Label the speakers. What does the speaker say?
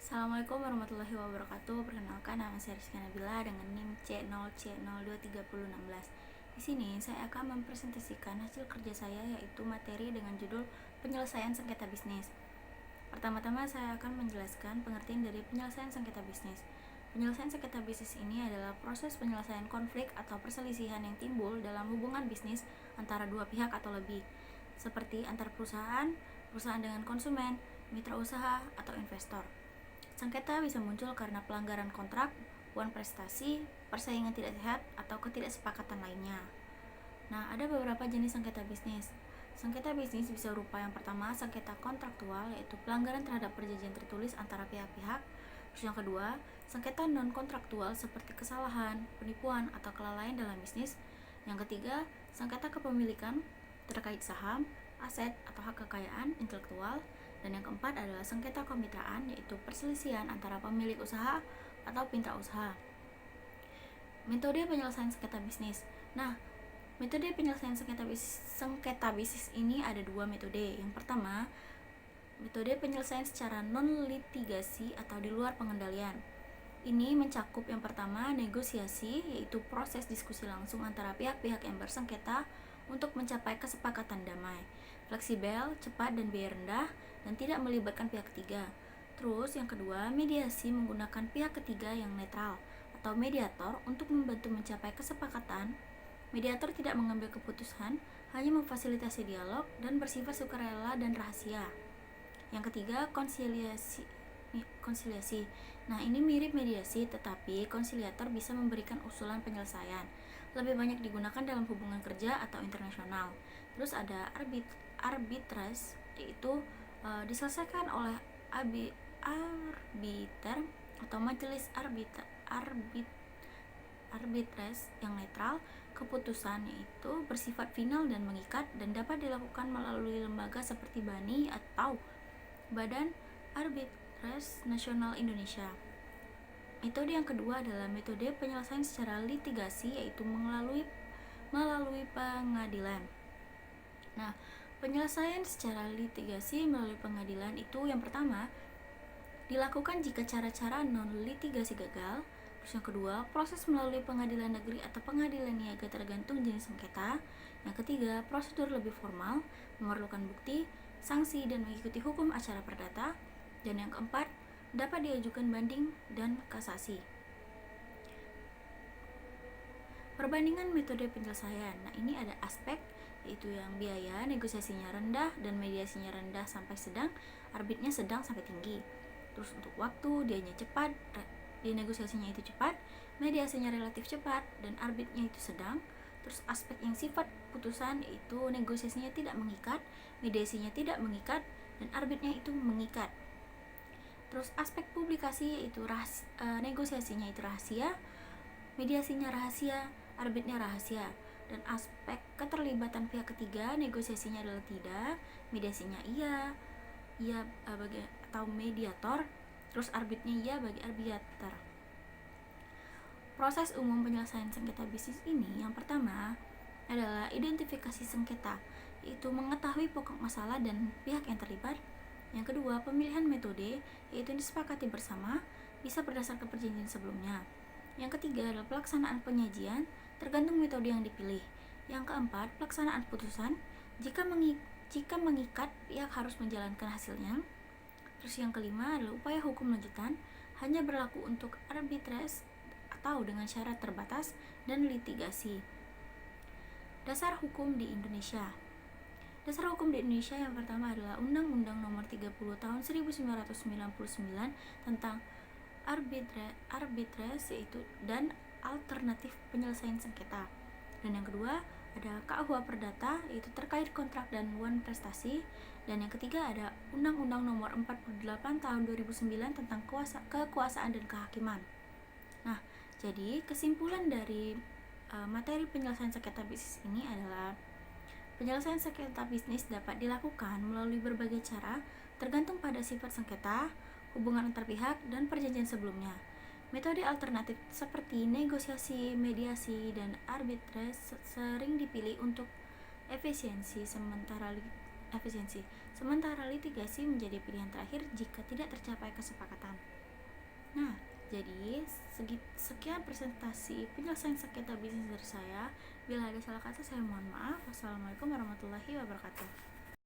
Speaker 1: Assalamualaikum warahmatullahi wabarakatuh. Perkenalkan, nama saya Rizky Nabila dengan NIM C0C023016. Di sini saya akan mempresentasikan hasil kerja saya, yaitu materi dengan judul penyelesaian sengketa bisnis. Pertama-tama saya akan menjelaskan pengertian dari penyelesaian sengketa bisnis. Penyelesaian sengketa bisnis ini adalah proses penyelesaian konflik atau perselisihan yang timbul dalam hubungan bisnis antara dua pihak atau lebih, seperti antar perusahaan, perusahaan dengan konsumen, mitra usaha, atau investor. Sengketa bisa muncul karena pelanggaran kontrak, hubungan prestasi, persaingan tidak sehat, atau ketidaksepakatan lainnya. Nah, ada beberapa jenis sengketa bisnis. Sengketa bisnis bisa berupa yang pertama, sengketa kontraktual, yaitu pelanggaran terhadap perjanjian tertulis antara pihak-pihak. Terus yang kedua, sengketa non-kontraktual seperti kesalahan, penipuan, atau kelalaian dalam bisnis. Yang ketiga, sengketa kepemilikan terkait saham, aset, atau hak kekayaan intelektual. Dan yang keempat adalah sengketa kemitraan, yaitu perselisihan antara pemilik usaha atau mitra usaha. Metode penyelesaian sengketa bisnis. Nah, metode penyelesaian sengketa bisnis ini ada dua metode. Yang pertama, metode penyelesaian secara non-litigasi atau di luar pengendalian. Ini mencakup yang pertama, negosiasi, yaitu proses diskusi langsung antara pihak-pihak yang bersengketa untuk mencapai kesepakatan damai, fleksibel, cepat, dan biaya rendah, dan tidak melibatkan pihak ketiga. Terus yang kedua, mediasi menggunakan pihak ketiga yang netral atau mediator untuk membantu mencapai kesepakatan. Mediator tidak mengambil keputusan, hanya memfasilitasi dialog dan bersifat sukarela dan rahasia. Yang ketiga, konsiliasi. Nah, ini mirip mediasi, tetapi konsiliator bisa memberikan usulan penyelesaian. Lebih banyak digunakan dalam hubungan kerja atau internasional. Terus ada arbitrase, yaitu diselesaikan oleh arbiter atau majelis arbitrase yang netral. Keputusan itu bersifat final dan mengikat dan dapat dilakukan melalui lembaga seperti BANI atau Badan Arbitrase Nasional Indonesia. Metode yang kedua adalah metode penyelesaian secara litigasi, yaitu melalui pengadilan. Nah, penyelesaian secara litigasi melalui pengadilan itu yang pertama dilakukan jika cara-cara non-litigasi gagal. Terus yang kedua, proses melalui pengadilan negeri atau pengadilan niaga tergantung jenis sengketa. Yang ketiga, prosedur lebih formal, memerlukan bukti, sanksi, dan mengikuti hukum acara perdata. Dan yang keempat, dapat diajukan banding dan kasasi. Perbandingan metode penyelesaian. Nah, ini ada aspek, yaitu yang biaya negosiasinya rendah dan mediasinya rendah sampai sedang, arbitnya sedang sampai tinggi. Terus untuk waktu, dianya cepat, di negosiasinya itu cepat, mediasinya relatif cepat, dan arbitnya itu sedang. Terus aspek yang sifat putusan, yaitu negosiasinya tidak mengikat, mediasinya tidak mengikat, dan arbitnya itu mengikat. Terus aspek publikasi, yaitu negosiasinya itu rahasia, mediasinya rahasia, arbitnya rahasia. Dan aspek keterlibatan pihak ketiga, negosiasinya adalah tidak, mediasinya iya atau mediator, terus arbitnya iya bagi arbiter. Proses umum penyelesaian sengketa bisnis ini yang pertama adalah identifikasi sengketa, yaitu mengetahui pokok masalah dan pihak yang terlibat. Yang kedua, pemilihan metode, yaitu disepakati bersama, bisa berdasarkan perjanjian sebelumnya. Yang ketiga adalah pelaksanaan penyajian, tergantung metode yang dipilih. Yang keempat, pelaksanaan putusan, jika mengikat, pihak harus menjalankan hasilnya. Terus yang kelima adalah upaya hukum lanjutan, hanya berlaku untuk arbitrase atau dengan syarat terbatas dan litigasi. Dasar hukum di Indonesia. Dasar hukum di Indonesia yang pertama adalah Undang-Undang Nomor 30 Tahun 1999 tentang arbitrase yaitu dan alternatif penyelesaian sengketa. Dan yang kedua ada KUH Perdata, yaitu terkait kontrak dan hubungan prestasi. Dan yang ketiga ada Undang-Undang Nomor 48 Tahun 2009 tentang kekuasaan dan kehakiman. Nah, jadi kesimpulan dari materi penyelesaian sengketa bisnis ini adalah penyelesaian sengketa bisnis dapat dilakukan melalui berbagai cara, tergantung pada sifat sengketa, hubungan antar pihak, dan perjanjian sebelumnya. Metode alternatif seperti negosiasi, mediasi, dan arbitrase sering dipilih untuk efisiensi, sementara efisiensi. Sementara litigasi menjadi pilihan terakhir jika tidak tercapai kesepakatan. Nah, jadi sekian presentasi penyelesaian sengketa bisnis dari saya. Bila ada salah kata saya mohon maaf. Wassalamualaikum warahmatullahi wabarakatuh.